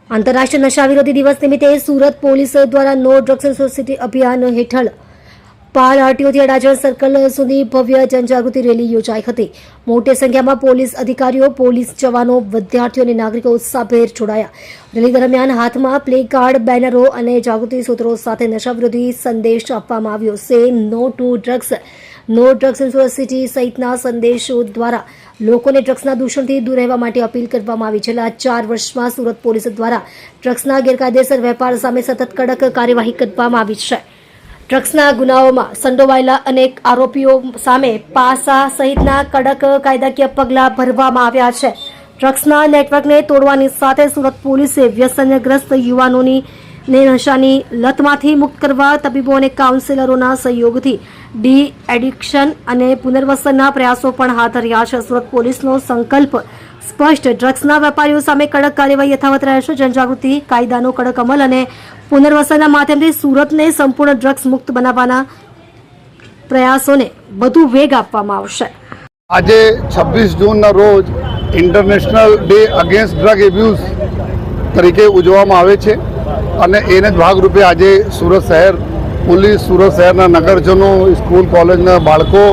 આંતરરાષ્ટ્રીય નશા વિરોધી દિવસ નિમિત્તે સુરત પોલીસ દ્વારા નો ડ્રગ્સ સોસાયટી અભિયાન હેઠળ પાલ આરટીઓથી અડાજણ સર્કલ સુધી ભવ્ય જનજાગૃતિ રેલી યોજાઈ હતી। મોટી સંખ્યામાં પોલીસ અધિકારીઓ, પોલીસ જવાનો, વિદ્યાર્થીઓ અને નાગરિકો ઉત્સાહભેર જોડાયા। રેલી દરમિયાન હાથમાં પ્લે કાર્ડ, બેનરો અને જાગૃતિ સૂત્રો સાથે નશા વિરોધી સંદેશ આપવામાં આવ્યો। Say no to drugs, no drugs in Surat city સહિતના સંદેશો દ્વારા લોકોને ડ્રગ્સના દૂષણથી દૂર રહેવા માટે અપીલ કરવામાં આવી। છેલ્લા 4 વર્ષમાં સુરત પોલીસ દ્વારા ડ્રગ્સના ગેરકાયદેસર વેપાર સામે સતત કડક કાર્યવાહી કરવામાં આવી છે। ડ્રગ્સના ગુનાઓમાં સંડોવાયેલા અનેક આરોપીઓ સામે પાસા સહિતના કડક કાયદાકીય પગલાં ભરવામાં આવ્યા છે। ડ્રગ્સના નેટવર્કને તોડવાની સાથે સુરત પોલીસે વ્યસનગ્રસ્ત યુવાનોની નશાની લતમાંથી મુક્ત કરવા તબીબો અને કાઉન્સિલરોના સહયોગથી ડી એડિક્શન અને પુનર્વસનના પ્રયાસો પણ હાથ ધર્યા છે। સુરત પોલીસનો સંકલ્પ સ્પષ્ટ, ડ્રગ્સના વેપારીઓ સામે કડક કાર્યવાહી યથાવત રહેશે। જનજાગૃતિ, કાયદાનો કડક અમલ અને પુનર્વસનના માધ્યમથી સુરતને સંપૂર્ણ ડ્રગ્સ મુક્ત બનાવવાના પ્રયાસોને વધુ વેગ આપવામાં આવશે। આજે 26 જૂનના રોજ international day against drug abuse તરીકે ઉજવવામાં આવે છે અને એને જ ભાગરૂપે આજે સુરત શહેર પોલીસ, સુરત શહેરના નગરજનો, સ્કૂલ કોલેજના બાળકો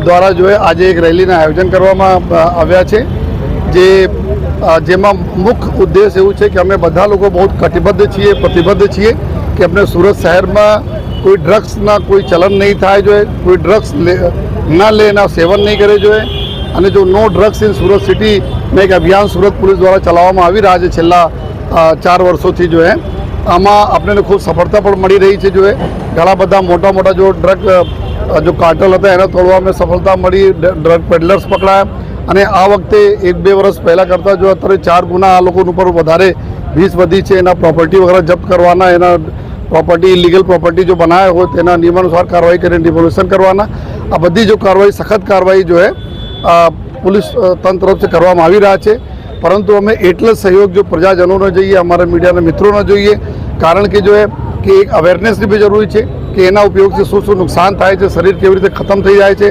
દ્વારા જો આજે એક રેલીનું આયોજન કરવામાં આવ્યા છે। જેમાં મુખ્ય ઉદ્દેશ એવું છે કે અમે બધા લોકો બહુ કટિબદ્ધ છીએ, પ્રતિબદ્ધ છીએ કે આપણે સુરત શહેરમાં કોઈ ડ્રગ્સના કોઈ ચલન નહીં થાય જોઈએ, કોઈ ડ્રગ્સ ના લે, એના સેવન નહીં કરે જોઈએ। અને જો નો ડ્રગ્સ ઇન સુરત સિટીમાં એક અભિયાન સુરત પોલીસ દ્વારા ચલાવવામાં આવી રહ્યા છે છેલ્લા 4 વર્ષોથી જો આમાં આપણને ખૂબ સફળતા પણ મળી રહી છે। ઘણા બધા મોટા મોટા જો ડ્રગ જો કાર્ટલ હતા એને તોડવામાં સફળતા મળી, ડ્રગ પેડલર્સ પકડાયા અને આ વખતે 1-2 વર્ષ પહેલાં કરતાં જો અત્યારે 4 ગુના આ લોકો ઉપર વધારે 20 વધી છે। એના પ્રોપર્ટી વગેરે જપ્ત કરવાના, એના પ્રોપર્ટી ઇલીગલ પ્રોપર્ટી જો બનાવ્યા હોય તેના નિયમાનુસાર કાર્યવાહી કરીને ડિમોલિશન કરવાના, આ બધી જો કાર્યવાહી, સખત કાર્યવાહી જો પોલીસ તંત્ર તરફથી કરવામાં આવી રહ્યા છે। પરંતુ અમે એટલો જ સહયોગ જો પ્રજાજનોને જોઈએ, અમારા મીડિયાના મિત્રોને જોઈએ, કારણ કે કે એક અવેરનેસની બી જરૂરી છે કે એના ઉપયોગથી શું શું નુકસાન થાય છે, શરીર કેવી રીતે ખતમ થઈ જાય છે,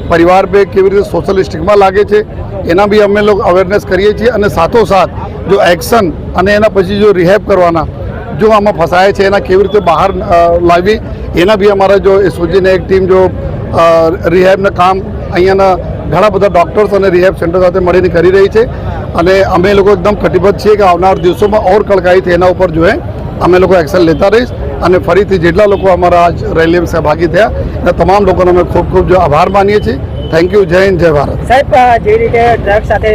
પરિવાર પર કેવી રીતે સોશિયલ સ્ટિગ્મા લાગે છે, એના બી અમે લોકો અવેરનેસ કરીએ છીએ। અને સાથોસાથ જો એક્શન અને એના પછી જો રિહેબ કરવાના, જો આમાં ફસાય છે એના કેવી રીતે બહાર લાવી, એના બી અમારા જો એસઓજીને એક ટીમ જો રિહેબના કામ અહીંયાના ઘણા બધા ડૉક્ટર્સ અને રિહેબ સેન્ટર સાથે મળીને કરી રહી છે અને અમે લોકો એકદમ કટિબદ્ધ છીએ કે આવનાર દિવસોમાં ઓર કડકાઈથી એના ઉપર જો અમે લોકો એક્શન લેતા રહીશ। અને ફરીથી જેટલા લોકો અમારા આજ રેલીમાં સહભાગી થયા એ તમામ લોકોનો અમે ખૂબ ખૂબ જો આભાર માનીએ છીએ। Thank you. જય હિન્દ, જય ભારત। સાહેબ, જે રીતે ડ્રગ્સ સાથે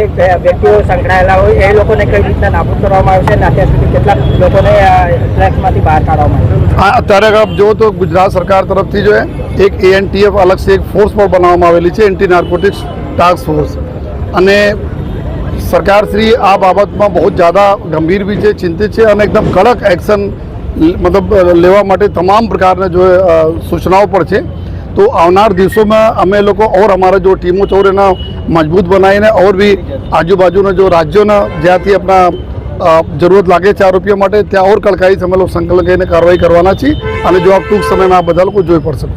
વ્યક્તિઓ સંકળાયેલા હોય એ લોકોને કઈ રીતના નાબૂદ કરવામાં આવશે અને અત્યાર સુધી કેટલા લોકોને ડ્રગ્સમાંથી બહાર કાઢવામાં આવે? અત્યારે આપ જુઓ તો ગુજરાત સરકાર તરફથી જો એક ANTF અલગથી એક ફોર્સ પણ બનાવવામાં આવેલી છે, એન્ટી નાર્કોટિક્સ ટાસ્ક ફોર્સ। અને સરકારશ્રી આ બાબતમાં બહુ જ્યાદા ગંભીર બી છે, ચિંતિત છે અને એકદમ કડક એક્શન મતલબ લેવા માટે તમામ પ્રકારના જો સૂચનાઓ પણ છે। તો આવનાર દિવસોમાં અમે લોકો ઓર અમારા જો ટીમો છે એના મજબૂત બનાવીને ઓર બી આજુબાજુના જો રાજ્યોના જ્યાંથી આપણા જરૂરત લાગે છે આરોપીઓ માટે ત્યાં ઓર કડકાઈ અમે લોકો સંકલન કરીને કાર્યવાહી કરવાના છીએ અને જો આપ ટૂંક સમયમાં આ બધા લોકો જોઈ પડશે।